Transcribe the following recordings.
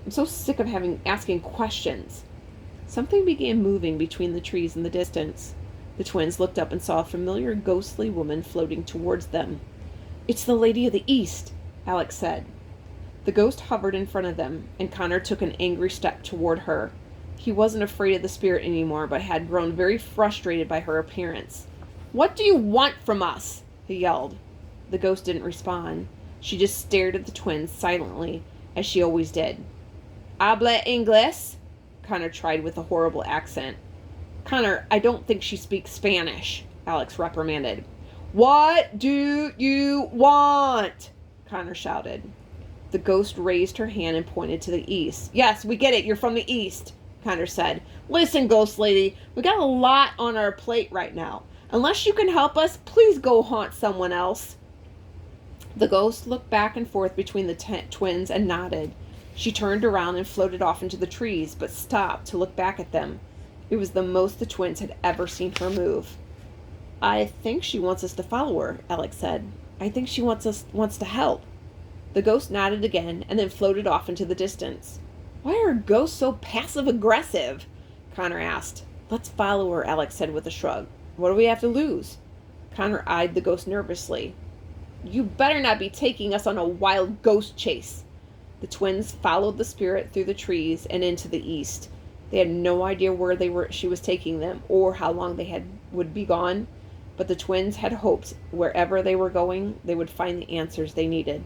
I'm so sick of asking questions. Something began moving between the trees in the distance. The twins looked up and saw a familiar ghostly woman floating towards them. "It's the Lady of the East," Alex said. The ghost hovered in front of them, and Connor took an angry step toward her. He wasn't afraid of the spirit anymore, but had grown very frustrated by her appearance. "What do you want from us?" he yelled. The ghost didn't respond. She just stared at the twins silently, as she always did. "Habla inglés?" Connor tried with a horrible accent. "Connor, I don't think she speaks Spanish," Alex reprimanded. "What do you want?" Connor shouted. The ghost raised her hand and pointed to the east. "Yes, we get it. You're from the east," Connor said. "Listen, ghost lady, we got a lot on our plate right now. Unless you can help us, please go haunt someone else." The ghost looked back and forth between the twins and nodded. She turned around and floated off into the trees, but stopped to look back at them. It was the most the twins had ever seen her move. "I think she wants us to follow her," Alex said. "I think she wants to help." The ghost nodded again and then floated off into the distance. "Why are ghosts so passive-aggressive?" Connor asked. "Let's follow her," Alex said with a shrug. "What do we have to lose?" Connor eyed the ghost nervously. "You better not be taking us on a wild ghost chase." The twins followed the spirit through the trees and into the east. They had no idea where she was taking them or how long would be gone, but the twins had hoped wherever they were going, they would find the answers they needed.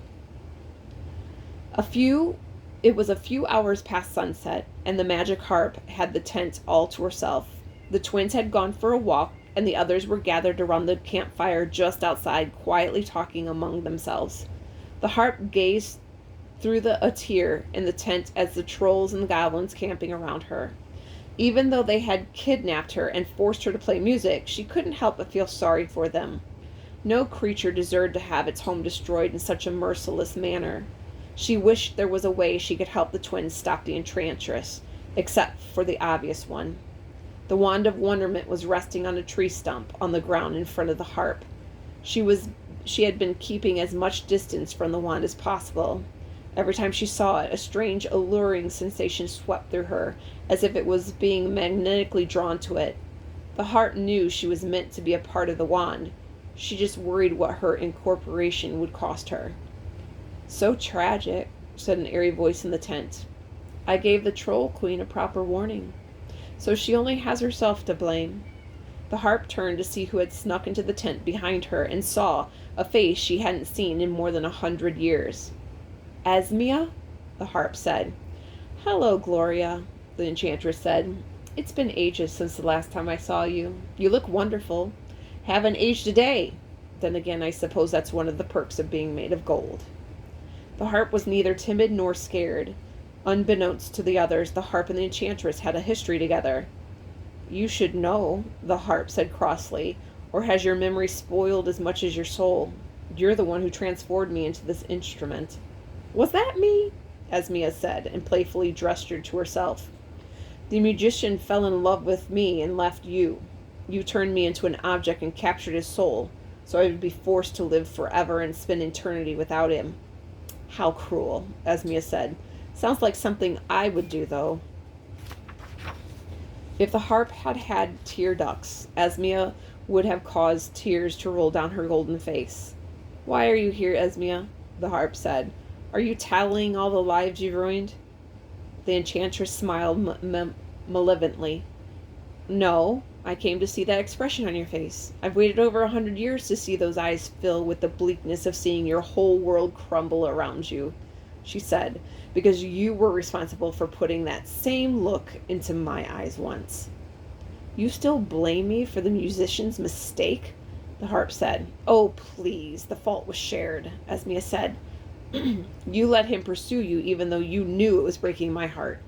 It was a few hours past sunset, and the magic harp had the tent all to herself. The twins had gone for a walk, and the others were gathered around the campfire just outside, quietly talking among themselves. The harp gazed through a tear in the tent as the trolls and the goblins camping around her. Even though they had kidnapped her and forced her to play music, she couldn't help but feel sorry for them. No creature deserved to have its home destroyed in such a merciless manner. She wished there was a way she could help the twins stop the enchantress, except for the obvious one. The wand of wonderment was resting on a tree stump on the ground in front of the harp. She had been keeping as much distance from the wand as possible. Every time she saw it, a strange, alluring sensation swept through her, as if it was being magnetically drawn to it. The harp knew she was meant to be a part of the wand. She just worried what her incorporation would cost her. "So tragic," said an airy voice in the tent. "I gave the troll queen a proper warning. So she only has herself to blame." The harp turned to see who had snuck into the tent behind her and saw a face she hadn't seen in more than 100 years. "Esmia?" the harp said. "Hello, Gloria," the enchantress said. "It's been ages since the last time I saw you. You look wonderful. Haven't aged a day. Then again, I suppose that's one of the perks of being made of gold." The harp was neither timid nor scared. Unbeknownst to the others, the harp and the enchantress had a history together. "You should know," the harp said crossly, "or has your memory spoiled as much as your soul? You're the one who transformed me into this instrument." "Was that me?" Esmia said, and playfully gestured to herself. "The magician fell in love with me and left you. You turned me into an object and captured his soul, so I would be forced to live forever and spend eternity without him." "How cruel," Esmia said. "Sounds like something I would do, though." If the harp had had tear ducts, Esmia would have caused tears to roll down her golden face. "Why are you here, Esmia?" the harp said. "Are you tallying all the lives you've ruined?" The enchantress smiled malevolently. "No, I came to see that expression on your face. I've waited over 100 years to see those eyes fill with the bleakness of seeing your whole world crumble around you," she said, "because you were responsible for putting that same look into my eyes once." "You still blame me for the musician's mistake?" the harp said. "Oh, please, the fault was shared," Esmia said. "You let him pursue you even though you knew it was breaking my heart.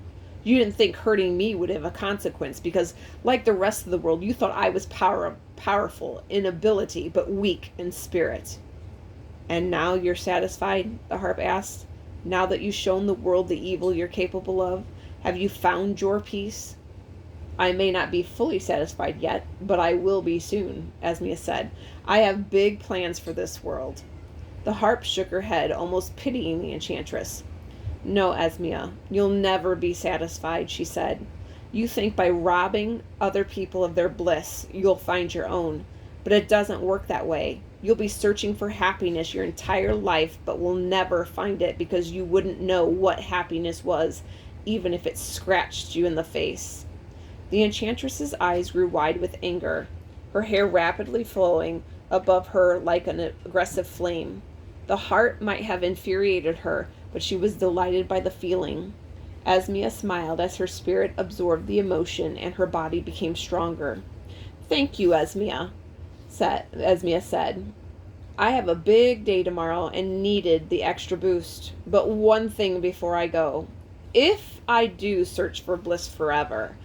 You didn't think hurting me would have a consequence because, like the rest of the world, you thought I was powerful in ability but weak in spirit." "And now you're satisfied?" the harp asked. "Now that you've shown the world the evil you're capable of, have you found your peace?" "I may not be fully satisfied yet, but I will be soon," Esmia said. "I have big plans for this world." The harp shook her head, almost pitying the enchantress. No, Esmia, you'll never be satisfied, she said. You think by robbing other people of their bliss, you'll find your own. But it doesn't work that way. You'll be searching for happiness your entire life, but will never find it because you wouldn't know what happiness was, even if it scratched you in the face. The enchantress's eyes grew wide with anger, her hair rapidly flowing above her like an aggressive flame. The heart might have infuriated her, but she was delighted by the feeling. Esmia smiled as her spirit absorbed the emotion and her body became stronger. Thank you, Esmia said. I have a big day tomorrow and needed the extra boost. But one thing before I go. If I do search for bliss forever,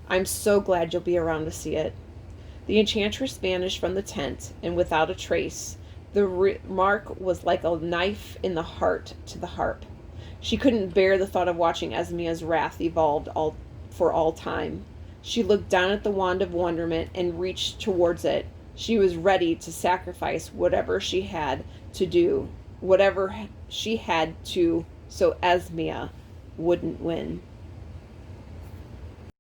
I'm so glad you'll be around to see it. The enchantress vanished from the tent, and without a trace, the remark was like a knife in the heart to the harp. She couldn't bear the thought of watching Esmia's wrath evolve for all time. She looked down at the wand of wonderment and reached towards it. She was ready to sacrifice whatever she had to, so Esmia wouldn't win.